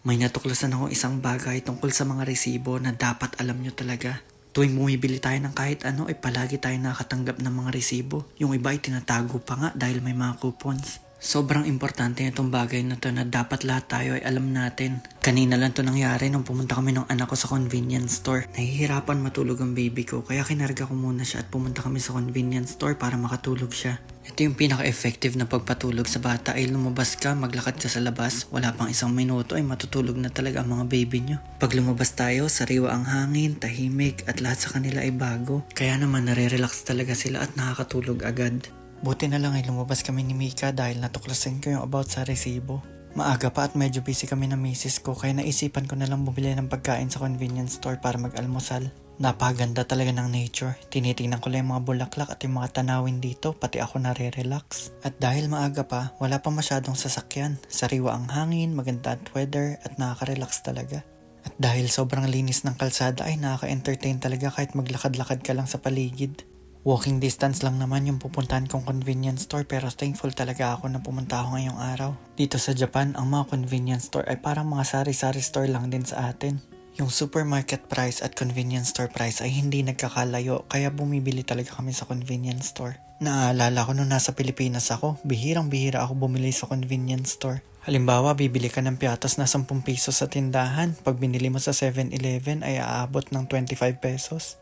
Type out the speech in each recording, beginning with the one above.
May natuklasan ako isang bagay tungkol sa mga resibo na dapat alam nyo talaga. Tuwing bumibili tayo ng kahit ano ay palagi tayo nakatanggap ng mga resibo. Yung iba ay tinatago pa nga dahil may mga coupons. Sobrang importante itong bagay na to na dapat lahat tayo ay alam natin. Kanina lang to nangyari nung pumunta kami ng anak ko sa convenience store. Nahihirapan matulog ang baby ko kaya kinarga ko muna siya at pumunta kami sa convenience store para makatulog siya. Ito yung pinaka-effective na pagpatulog sa bata ay lumabas ka, maglakad ka sa labas, wala pang isang minuto ay matutulog na talaga ang mga baby nyo. Pag lumabas tayo, sariwa ang hangin, tahimik at lahat sa kanila ay bago. Kaya naman nare-relax talaga sila at nakakatulog agad. Buti na lang ay lumabas kami ni Mika dahil natuklasan ko yung about sa resibo. Maaga pa at medyo busy kami ng misis ko kaya naisipan ko na lang bumili ng pagkain sa convenience store para mag-almusal. Napakaganda talaga ng nature. Tinitingnan ko lang yung mga bulaklak at yung mga tanawin dito, pati ako nare-relax. At dahil maaga pa, wala pa masyadong sasakyan. Sariwa ang hangin, maganda at weather at nakaka-relax talaga. At dahil sobrang linis ng kalsada ay nakaka-entertain talaga kahit maglakad-lakad ka lang sa paligid. Walking distance lang naman yung pupuntahan kong convenience store pero thankful talaga ako na pumunta ako ngayong araw. Dito sa Japan, ang mga convenience store ay parang mga sari-sari store lang din sa atin. Yung supermarket price at convenience store price ay hindi nagkakalayo kaya bumibili talaga kami sa convenience store. Naaalala ko nung nasa Pilipinas ako, bihirang-bihira ako bumili sa convenience store. Halimbawa, bibili ka ng piatos na 10 pesos sa tindahan. Pag binili mo sa 7-Eleven ay aabot ng 25 pesos.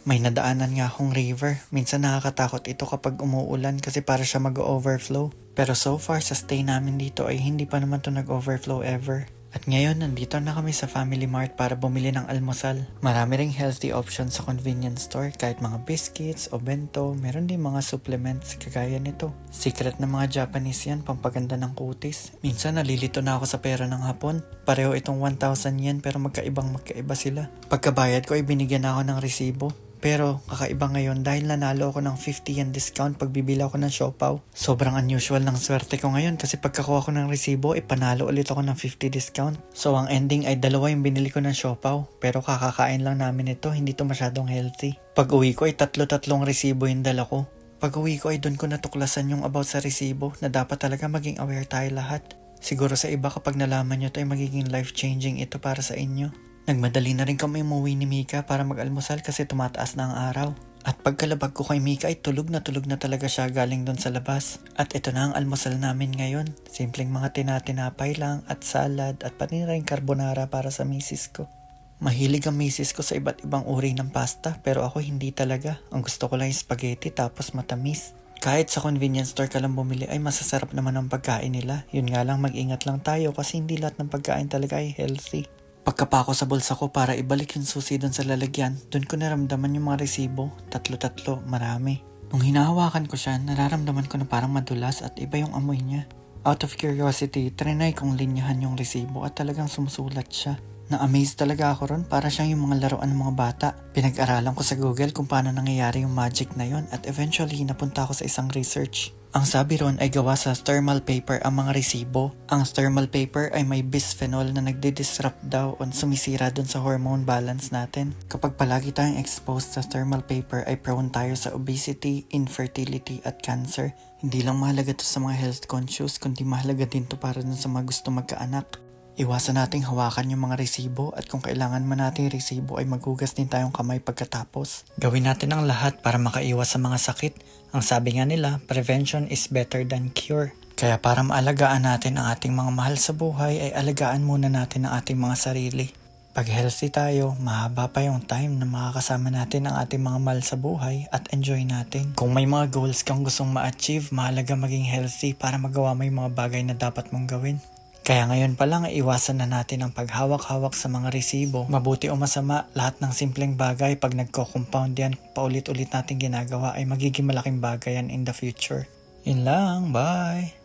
May nadaanan nga akong river. Minsan nakakatakot ito kapag umuulan kasi para siya mag-overflow. Pero so far sa stay namin dito ay hindi pa naman to nag-overflow ever. At ngayon nandito na kami sa Family Mart para bumili ng almusal. Marami ring healthy options sa convenience store kahit mga biscuits o bento. Meron din mga supplements kagaya nito. Secret na mga Japanese yan, pampaganda ng kutis. Minsan nalilito na ako sa pera ng hapon. Pareho itong 1,000 yen pero magkaiba sila. Pagkabayad ko ay binigyan ako ng resibo. Pero kakaiba ngayon dahil nanalo ako ng 50 yen discount pag bibili ako ng siopaw. Sobrang unusual ng swerte ko ngayon kasi pagkakuha ko ng resibo panalo ulit ako ng 50 discount. So ang ending ay 2 yung binili ko ng siopaw. Pero kakakain lang namin ito, hindi to masyadong healthy. Pag uwi ko ay 3 resibo yung dala ko. Pag uwi ko ay doon ko natuklasan yung about sa resibo na dapat talaga maging aware tayo lahat. Siguro sa iba kapag nalaman nyo to ay magiging life-changing ito para sa inyo. Nagmadali na rin kami umuwi ni Mika para mag-almusal kasi tumataas na ang araw. At pagkalabag ko kay Mika ay tulog na talaga siya galing doon sa labas. At ito na ang almusal namin ngayon. Simpleng mga tinatinapay lang at salad at pati rin carbonara para sa misis ko. Mahilig ang misis ko sa iba't ibang uri ng pasta pero ako hindi talaga. Ang gusto ko lang yung spaghetti tapos matamis. Kahit sa convenience store ka lang bumili ay masasarap naman ang pagkain nila. Yun nga lang mag-ingat lang tayo kasi hindi lahat ng pagkain talaga ay healthy. Pagkapako sa bulsa ko para ibalik yung susi doon sa lalagyan, doon ko naramdaman yung mga resibo, 3, marami. Nung hinahawakan ko siya, nararamdaman ko na parang madulas at iba yung amoy niya. Out of curiosity, trinay kong linyahan yung resibo at talagang sumusulat siya. Na-amaze talaga ako ron para siyang yung mga laruan ng mga bata. Pinag-aralan ko sa Google kung paano nangyayari yung magic na yon at eventually napunta ako sa isang research. Ang sabi ron ay gawa sa thermal paper ang mga resibo. Ang thermal paper ay may bisphenol na nagdi-disrupt daw o sumisira dun sa hormone balance natin. Kapag palagi tayong exposed sa thermal paper ay prone tayo sa obesity, infertility at cancer. Hindi lang mahalaga to sa mga health conscious kundi mahalaga din to para dun sa mga gusto magkaanak. Iwasan nating hawakan yung mga resibo at kung kailangan man natin resibo ay maghugas din tayong kamay pagkatapos. Gawin natin ang lahat para makaiwas sa mga sakit. Ang sabi nga nila, prevention is better than cure. Kaya para maalagaan natin ang ating mga mahal sa buhay ay alagaan muna natin ang ating mga sarili. Pag healthy tayo, mahaba pa yung time na makakasama natin ang ating mga mahal sa buhay at enjoy natin. Kung may mga goals kang gustong ma-achieve, mahalaga maging healthy para magawa mo yung mga bagay na dapat mong gawin. Kaya ngayon pa lang iwasan na natin ang paghawak-hawak sa mga resibo. Mabuti o masama, lahat ng simpleng bagay pag nagko-compound yan, paulit-ulit natin ginagawa ay magiging malaking bagay yan in the future. Yun lang, bye!